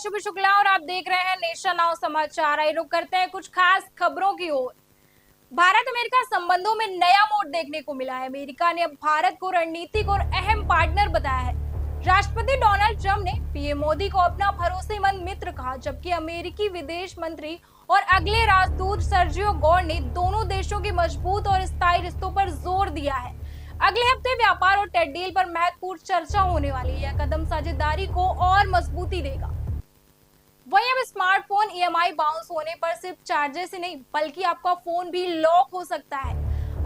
शुभ शुक्ला और आप देख रहे हैं नेशन नाउ समाचार। आइए रुक करते हैं कुछ खास खबरों की ओर। भारत अमेरिका संबंधों में नया मोड़ देखने को मिला है। अमेरिका ने अब भारत को रणनीतिक और अहम पार्टनर बताया है। राष्ट्रपति डोनाल्ड ट्रंप ने पीएम मोदी को अपना भरोसेमंद मित्र कहा, जबकि अमेरिकी विदेश मंत्री और अगले राजदूत सर्जियो गौर ने दोनों देशों के मजबूत और स्थायी रिश्तों पर जोर दिया है। अगले हफ्ते व्यापार और ट्रेड डील पर महत्वपूर्ण चर्चा होने वाली है। यह कदम साझेदारी को और मजबूती देगा। वहीं अब स्मार्टफोन ईएमआई बाउंस होने पर सिर्फ चार्जेस ही नहीं बल्कि आपका फोन भी लॉक हो सकता है।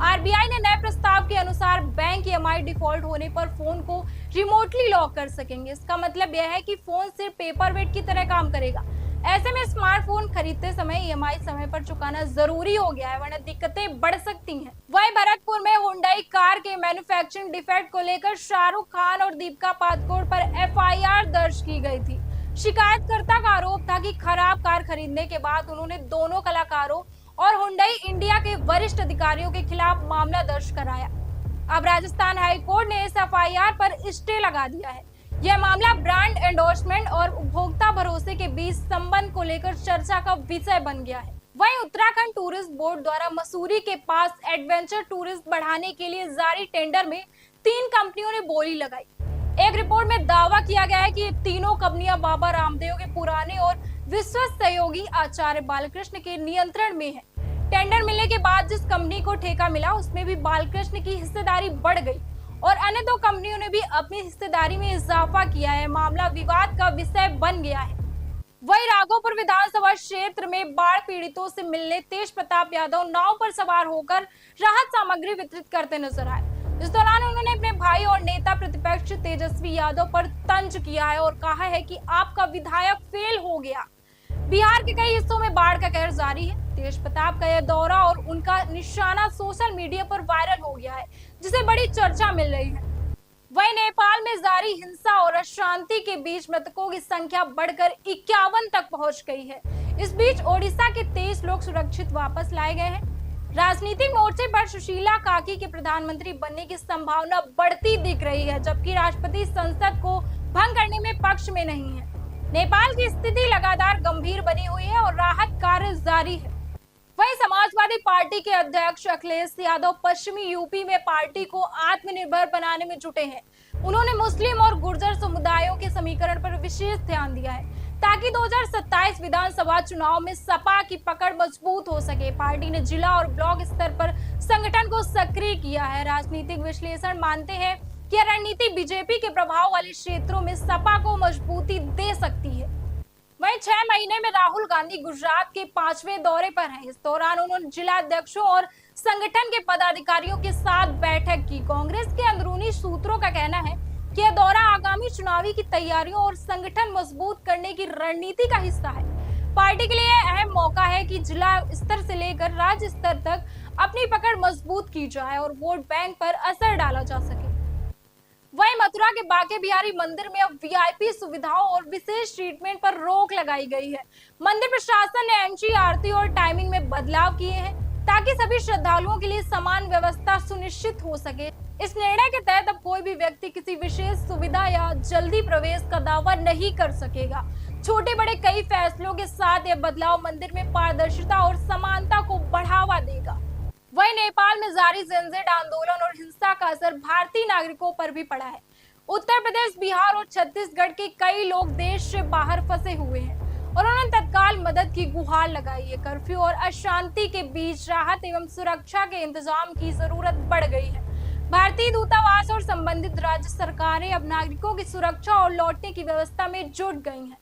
आरबीआई ने नए प्रस्ताव के अनुसार बैंक ईएमआई डिफॉल्ट होने पर फोन को रिमोटली लॉक कर सकेंगे। इसका मतलब यह है कि फोन सिर्फ पेपरवेट की तरह काम करेगा। ऐसे में स्मार्टफोन खरीदते समय ईएमआई समय पर चुकाना जरूरी हो गया है, वरना दिक्कतें बढ़ सकती हैं। वहीं भरतपुर में हुंडई कार के मैन्युफैक्चरिंग डिफेक्ट को लेकर शाहरुख खान और दीपिका पादुकोण पर एफआईआर दर्ज की गई थी। शिकायतकर्ता का आरोप था कि खराब कार खरीदने के बाद उन्होंने दोनों कलाकारों और हुंडई इंडिया के वरिष्ठ अधिकारियों के खिलाफ मामला दर्ज कराया। अब राजस्थान हाई कोर्ट ने इस एफआईआर पर स्टे लगा दिया है। यह मामला ब्रांड एंडोर्समेंट और उपभोक्ता भरोसे के बीच संबंध को लेकर चर्चा का विषय बन गया है। वहीं उत्तराखंड टूरिस्ट बोर्ड द्वारा मसूरी के पास एडवेंचर टूरिज्म बढ़ाने के लिए जारी टेंडर में 3 कंपनियों ने बोली लगाई। एक रिपोर्ट में दावा किया गया है कि तीनों कंपनियां बाबा रामदेव के पुराने और विश्वस्त सहयोगी आचार्य बालकृष्ण के नियंत्रण में है। टेंडर मिलने के बाद जिस कंपनी को ठेका मिला उसमें भी बालकृष्ण की हिस्सेदारी बढ़ गई और अन्य 2 कंपनियों ने भी अपनी हिस्सेदारी में इजाफा किया है। मामला विवाद का विषय बन गया है। वहीं राघोपुर विधानसभा क्षेत्र में बाढ़ पीड़ितों से मिलने तेज प्रताप यादव नाव पर सवार होकर राहत सामग्री वितरित करते नजर आए। इस दौरान उन्होंने अपने भाई और नेता प्रतिपक्ष तेजस्वी यादव पर तंज किया है और कहा है कि आपका विधायक फेल हो गया। बिहार के कई हिस्सों में बाढ़ का कहर जारी है। तेज प्रताप का यह दौरा और उनका निशाना सोशल मीडिया पर वायरल हो गया है, जिसे बड़ी चर्चा मिल रही है। वहीं नेपाल में जारी हिंसा और अशांति के बीच मृतकों की संख्या बढ़कर 51 तक पहुंच गई है। इस बीच ओडिशा के 23 लोग सुरक्षित वापस लाए गए हैं। राजनीतिक मोर्चे पर सुशीला काकी के प्रधानमंत्री बनने की संभावना बढ़ती दिख रही है, जबकि राष्ट्रपति संसद को भंग करने में पक्ष में नहीं है। नेपाल की स्थिति लगातार गंभीर बनी हुई है और राहत कार्य जारी है। वहीं समाजवादी पार्टी के अध्यक्ष अखिलेश यादव पश्चिमी यूपी में पार्टी को आत्मनिर्भर बनाने में जुटे हैं। उन्होंने मुस्लिम और गुर्जर समुदायों के समीकरण पर विशेष ध्यान दिया है ताकि 2027 विधानसभा चुनाव में सपा की पकड़ मजबूत हो सके। पार्टी ने जिला और ब्लॉक स्तर पर संगठन को सक्रिय किया है। राजनीतिक विश्लेषण मानते हैं कि रणनीति बीजेपी के प्रभाव वाले क्षेत्रों में सपा को मजबूती दे सकती है। वहीं 6 महीने में राहुल गांधी गुजरात के 5वें दौरे पर हैं। इस दौरान उन्होंने जिला अध्यक्षों और संगठन के पदाधिकारियों के साथ बैठक की। कांग्रेस के अंदरूनी सूत्रों का कहना है कि यह दौरा आगामी चुनावी की तैयारियों और संगठन मजबूत करने की रणनीति का हिस्सा है। पार्टी के लिए अहम मौका है कि जिला स्तर से लेकर राज्य स्तर तक अपनी पकड़ मजबूत की जाए और वोट बैंक पर असर डाला जा सके। वहीं मथुरा के बांके बिहारी मंदिर में अब वीआईपी सुविधाओं और विशेष ट्रीटमेंट पर रोक लगाई गई है। मंदिर प्रशासन ने एंट्री, आरती और टाइमिंग में बदलाव किए हैं ताकि सभी श्रद्धालुओं के लिए समान व्यवस्था सुनिश्चित हो सके। इस निर्णय के तहत अब कोई भी व्यक्ति किसी विशेष सुविधा या जल्दी प्रवेश का दावा नहीं कर सकेगा। छोटे बड़े कई फैसलों के साथ यह बदलाव मंदिर में पारदर्शिता और समानता को बढ़ावा देगा। वहीं नेपाल में जारी जनजेड आंदोलन और हिंसा का असर भारतीय नागरिकों पर भी पड़ा है। उत्तर प्रदेश, बिहार और छत्तीसगढ़ के कई लोग देश से बाहर फंसे हुए हैं और उन्होंने तत्काल मदद की गुहार लगाई है। कर्फ्यू और अशांति के बीच राहत एवं सुरक्षा के इंतजाम की जरूरत बढ़ गई है। भारतीय दूतावास और संबंधित राज्य सरकारें अब नागरिकों की सुरक्षा और लौटने की व्यवस्था में जुट गई हैं।